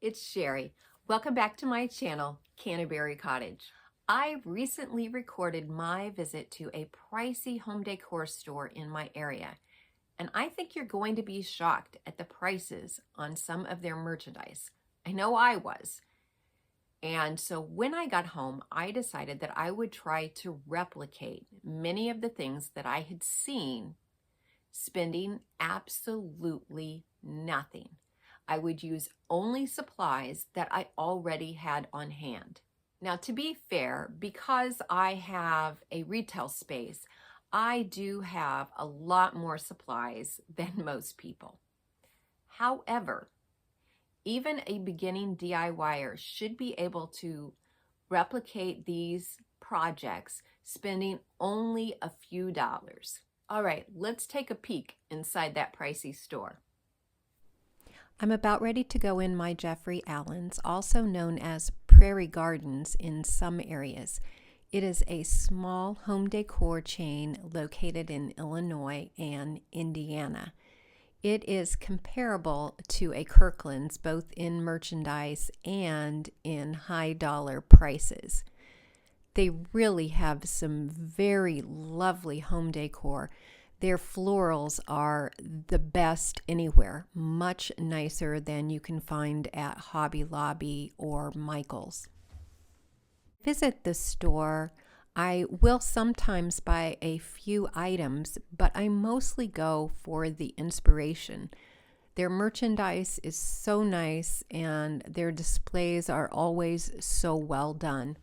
it's Sherry. Welcome back to my channel, Canterbury Cottage. I recently recorded my visit to a pricey home decor store in my area, and I think you're going to be shocked at the prices on some of their merchandise. I know I was. And so when I got home, I decided that I would try to replicate many of the things that I had seen, spending absolutely nothing. I would use only supplies that I already had on hand. Now, to be fair, because I have a retail space, I do have a lot more supplies than most people. However, even a beginning DIYer should be able to replicate these projects spending only a few dollars. All right, let's take a peek inside that pricey store. I'm about ready to go in my Jeffrey Allen's, also known as Prairie Gardens in some areas. It is a small home decor chain located in Illinois and Indiana. It is comparable to a Kirkland's both in merchandise and in high dollar prices. They really have some very lovely home decor. Their florals are the best anywhere, much nicer than you can find at Hobby Lobby or Michael's. Visit the store. I will sometimes buy a few items, but I mostly go for the inspiration. Their merchandise is so nice and their displays are always so well done.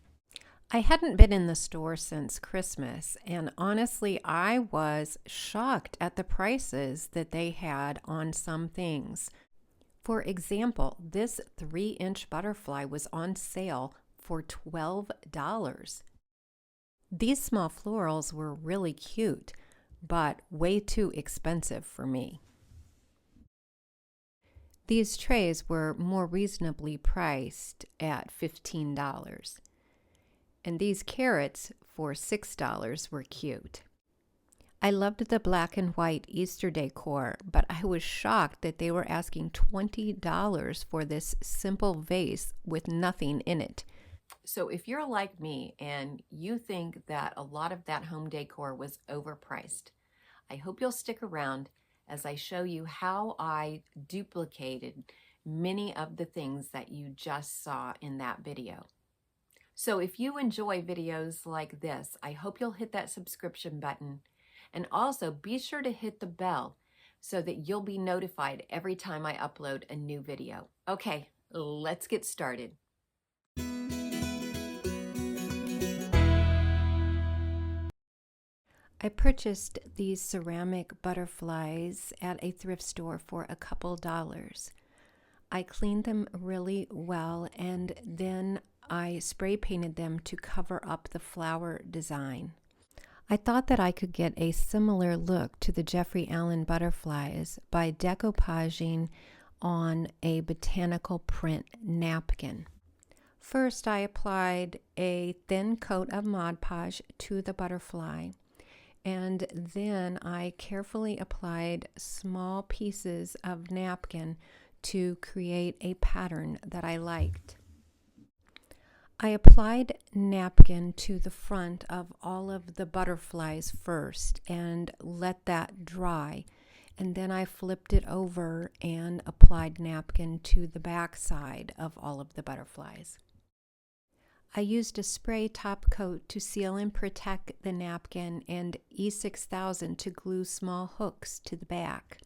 I hadn't been in the store since Christmas, and honestly, I was shocked at the prices that they had on some things. For example, this 3-inch butterfly was on sale for $12. These small florals were really cute, but way too expensive for me. These trays were more reasonably priced at $15. And these carrots for $6 were cute. I loved the black and white Easter decor, but I was shocked that they were asking $20 for this simple vase with nothing in it. So if you're like me and you think that a lot of that home decor was overpriced, I hope you'll stick around as I show you how I duplicated many of the things that you just saw in that video. So if you enjoy videos like this, I hope you'll hit that subscription button, and also be sure to hit the bell so that you'll be notified every time I upload a new video. Okay, let's get started. I purchased these ceramic butterflies at a thrift store for a couple dollars. I cleaned them really well, and then I spray painted them to cover up the flower design. I thought that I could get a similar look to the Jeffrey Allen butterflies by decoupaging on a botanical print napkin. First, I applied a thin coat of Mod Podge to the butterfly, and then I carefully applied small pieces of napkin to create a pattern that I liked. I applied napkin to the front of all of the butterflies first and let that dry, and then I flipped it over and applied napkin to the back side of all of the butterflies. I used a spray top coat to seal and protect the napkin and E6000 to glue small hooks to the back.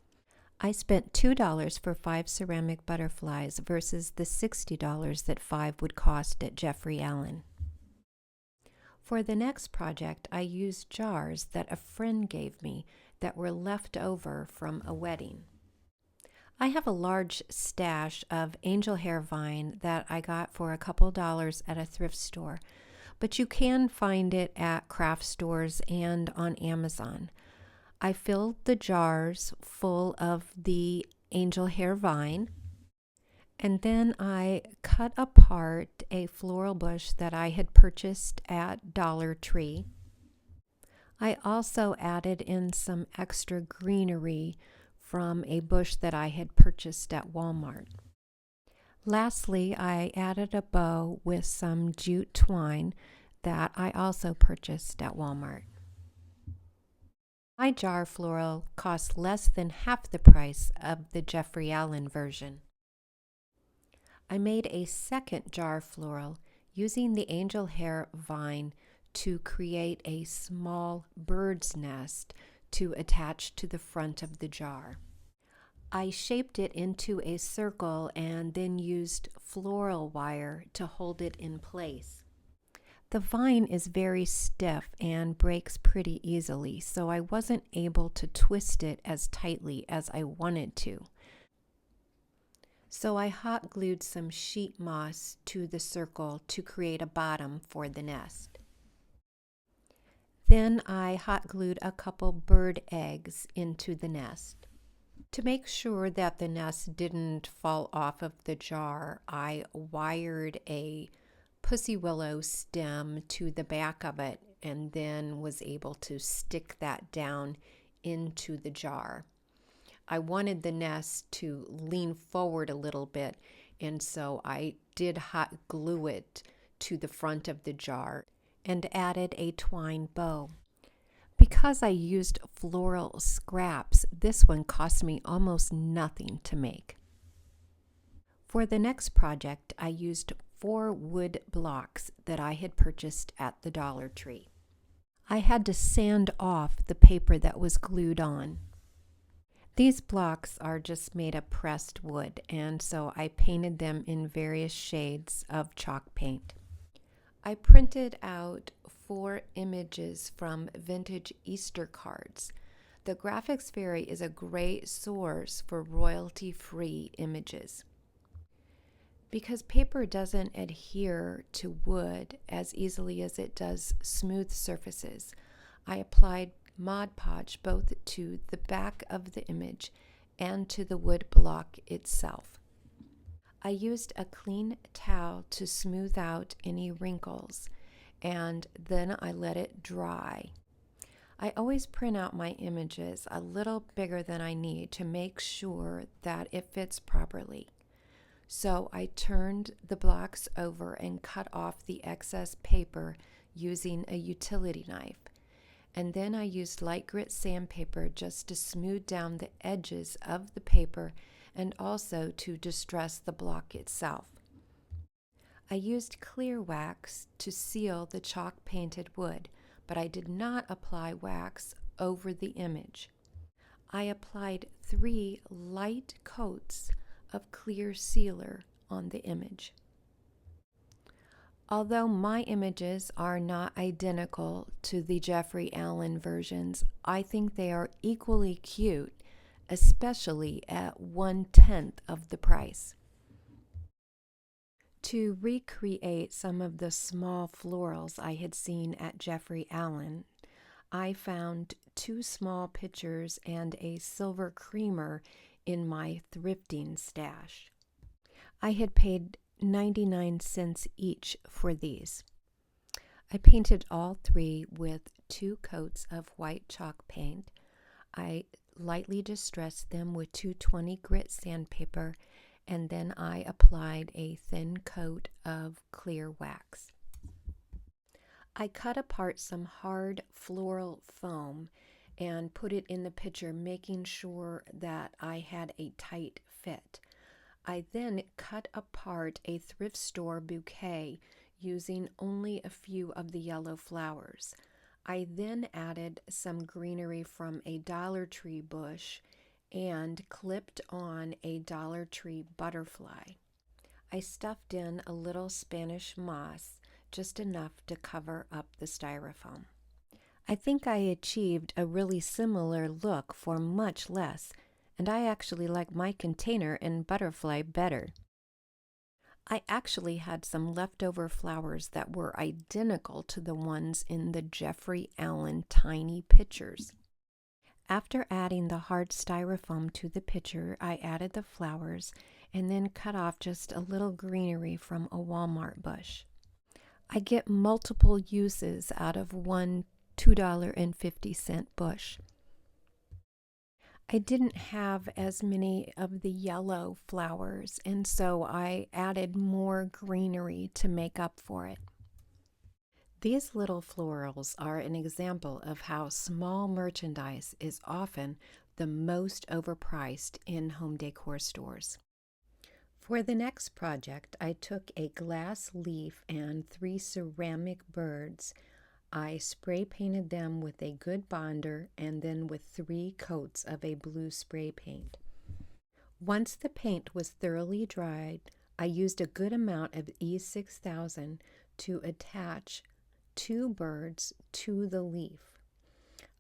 I spent $2 for 5 ceramic butterflies versus the $60 that 5 would cost at Jeffrey Allen. For the next project, I used jars that a friend gave me that were left over from a wedding. I have a large stash of angel hair vine that I got for a couple dollars at a thrift store, but you can find it at craft stores and on Amazon. I filled the jars full of the angel hair vine, and then I cut apart a floral bush that I had purchased at Dollar Tree. I also added in some extra greenery from a bush that I had purchased at Walmart. Lastly, I added a bow with some jute twine that I also purchased at Walmart. My jar floral cost less than half the price of the Jeffrey Allen version. I made a second jar floral using the angel hair vine to create a small bird's nest to attach to the front of the jar. I shaped it into a circle and then used floral wire to hold it in place. The vine is very stiff and breaks pretty easily, so I wasn't able to twist it as tightly as I wanted to. So I hot glued some sheet moss to the circle to create a bottom for the nest. Then I hot glued a couple bird eggs into the nest. To make sure that the nest didn't fall off of the jar, I wired a pussy willow stem to the back of it and then was able to stick that down into the jar. I wanted the nest to lean forward a little bit, and so I did hot glue it to the front of the jar and added a twine bow. Because I used floral scraps, this one cost me almost nothing to make. For the next project, I used 4 wood blocks that I had purchased at the Dollar Tree. I had to sand off the paper that was glued on. These blocks are just made of pressed wood, and so I painted them in various shades of chalk paint. I printed out 4 images from vintage Easter cards. The Graphics Fairy is a great source for royalty-free images. Because paper doesn't adhere to wood as easily as it does smooth surfaces, I applied Mod Podge both to the back of the image and to the wood block itself. I used a clean towel to smooth out any wrinkles, and then I let it dry. I always print out my images a little bigger than I need to make sure that it fits properly. So I turned the blocks over and cut off the excess paper using a utility knife. And then I used light grit sandpaper just to smooth down the edges of the paper and also to distress the block itself. I used clear wax to seal the chalk painted wood, but I did not apply wax over the image. I applied 3 light coats of clear sealer on the image. Although my images are not identical to the Jeffrey Allen versions, I think they are equally cute, especially at 1/10 of the price. To recreate some of the small florals I had seen at Jeffrey Allen, I found 2 small pitchers and a silver creamer in my thrifting stash. I had paid 99 cents each for these. I painted all 3 with 2 coats of white chalk paint. I lightly distressed them with 220 grit sandpaper, and then I applied a thin coat of clear wax. I cut apart some hard floral foam and put it in the pitcher, making sure that I had a tight fit. I then cut apart a thrift store bouquet using only a few of the yellow flowers. I then added some greenery from a Dollar Tree bush and clipped on a Dollar Tree butterfly. I stuffed in a little Spanish moss, just enough to cover up the styrofoam. I think I achieved a really similar look for much less, and I actually like my container and butterfly better. I actually had some leftover flowers that were identical to the ones in the Jeffrey Allen tiny pitchers. After adding the hard styrofoam to the pitcher, I added the flowers and then cut off just a little greenery from a Walmart bush. I get multiple uses out of one $2.50 bush. I didn't have as many of the yellow flowers, and so I added more greenery to make up for it. These little florals are an example of how small merchandise is often the most overpriced in home decor stores. For the next project, I took a glass leaf and 3 ceramic birds. I spray painted them with a good bonder and then with 3 coats of a blue spray paint. Once the paint was thoroughly dried, I used a good amount of E6000 to attach 2 birds to the leaf.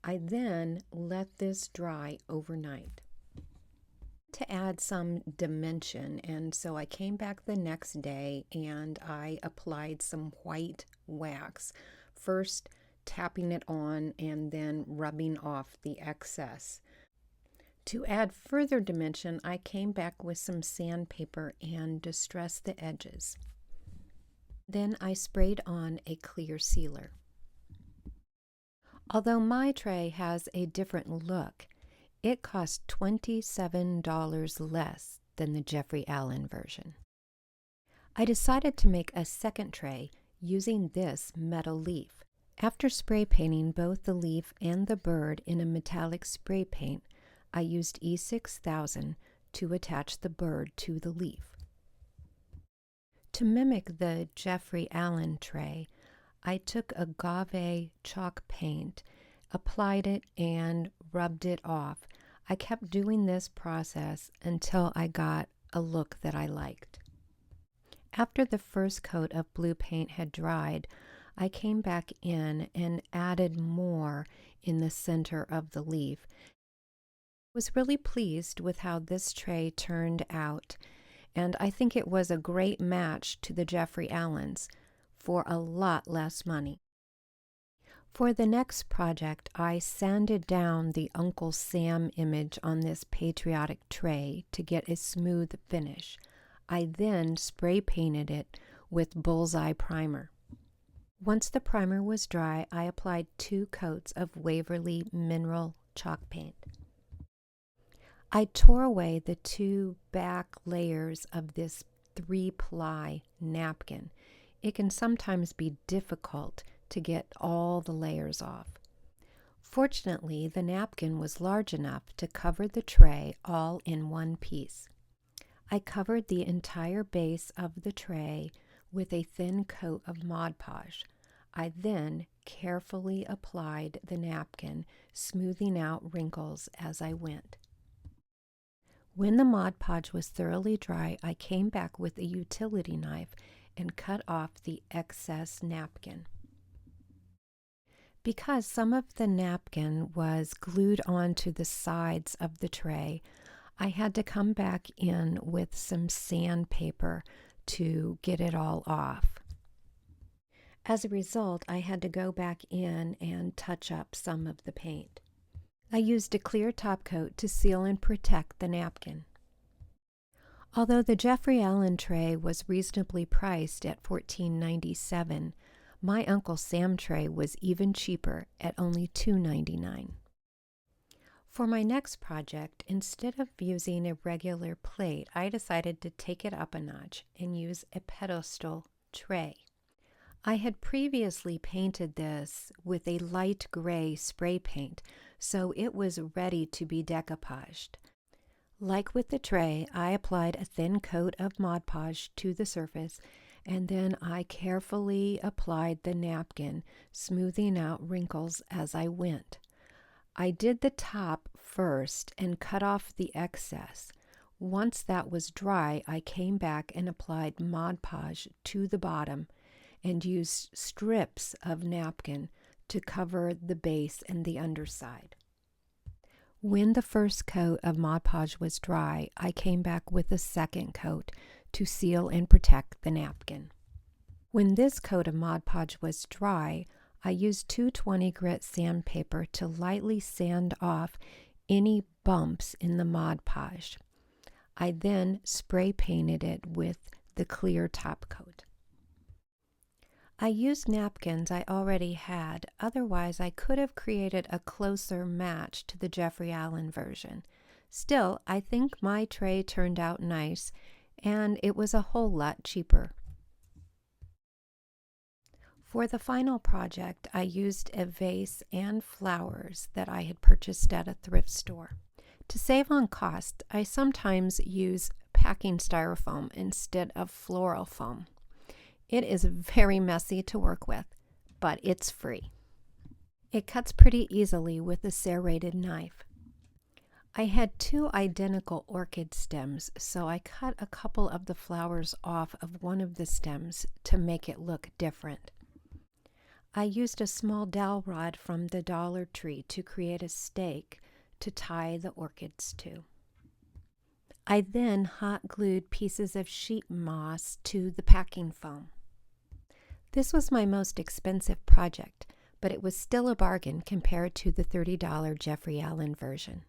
I then let this dry overnight to add some dimension, and so I came back the next day and I applied some white wax, first tapping it on and then rubbing off the excess. To add further dimension, I came back with some sandpaper and distressed the edges. Then I sprayed on a clear sealer. Although my tray has a different look, it cost $27 less than the Jeffrey Allen version. I decided to make a second tray using this metal leaf. After spray painting both the leaf and the bird in a metallic spray paint, I used E6000 to attach the bird to the leaf. To mimic the Jeffrey Allen tray, I took agave chalk paint, applied it, and rubbed it off. I kept doing this process until I got a look that I liked. After the first coat of blue paint had dried, I came back in and added more in the center of the leaf. I was really pleased with how this tray turned out, and I think it was a great match to the Jeffrey Allens for a lot less money. For the next project, I sanded down the Uncle Sam image on this patriotic tray to get a smooth finish. I then spray painted it with bullseye primer. Once the primer was dry, I applied 2 coats of Waverly mineral chalk paint. I tore away the 2 back layers of this 3-ply napkin. It can sometimes be difficult to get all the layers off. Fortunately, the napkin was large enough to cover the tray all in one piece. I covered the entire base of the tray with a thin coat of Mod Podge. I then carefully applied the napkin, smoothing out wrinkles as I went. When the Mod Podge was thoroughly dry, I came back with a utility knife and cut off the excess napkin. Because some of the napkin was glued onto the sides of the tray, I had to come back in with some sandpaper to get it all off. As a result, I had to go back in and touch up some of the paint. I used a clear top coat to seal and protect the napkin. Although the Jeffrey Allen tray was reasonably priced at $14.97, my Uncle Sam tray was even cheaper at only $2.99. For my next project, instead of using a regular plate, I decided to take it up a notch and use a pedestal tray. I had previously painted this with a light gray spray paint, so it was ready to be decoupaged. Like with the tray, I applied a thin coat of Mod Podge to the surface, and then I carefully applied the napkin, smoothing out wrinkles as I went. I did the top first and cut off the excess. Once that was dry, I came back and applied Mod Podge to the bottom and used strips of napkin to cover the base and the underside. When the first coat of Mod Podge was dry, I came back with a second coat to seal and protect the napkin. When this coat of Mod Podge was dry, I used 220 grit sandpaper to lightly sand off any bumps in the Mod Podge. I then spray painted it with the clear top coat. I used napkins I already had, otherwise I could have created a closer match to the Jeffrey Allen version. Still, I think my tray turned out nice, and it was a whole lot cheaper. For the final project, I used a vase and flowers that I had purchased at a thrift store. To save on cost, I sometimes use packing styrofoam instead of floral foam. It is very messy to work with, but it's free. It cuts pretty easily with a serrated knife. I had 2 identical orchid stems, so I cut a couple of the flowers off of one of the stems to make it look different. I used a small dowel rod from the Dollar Tree to create a stake to tie the orchids to. I then hot glued pieces of sheet moss to the packing foam. This was my most expensive project, but it was still a bargain compared to the $30 Jeffrey Allen version.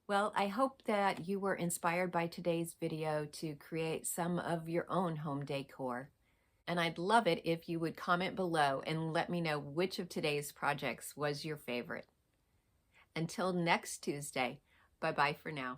Well, I hope that you were inspired by today's video to create some of your own home decor. And I'd love it if you would comment below and let me know which of today's projects was your favorite. Until next Tuesday, bye-bye for now.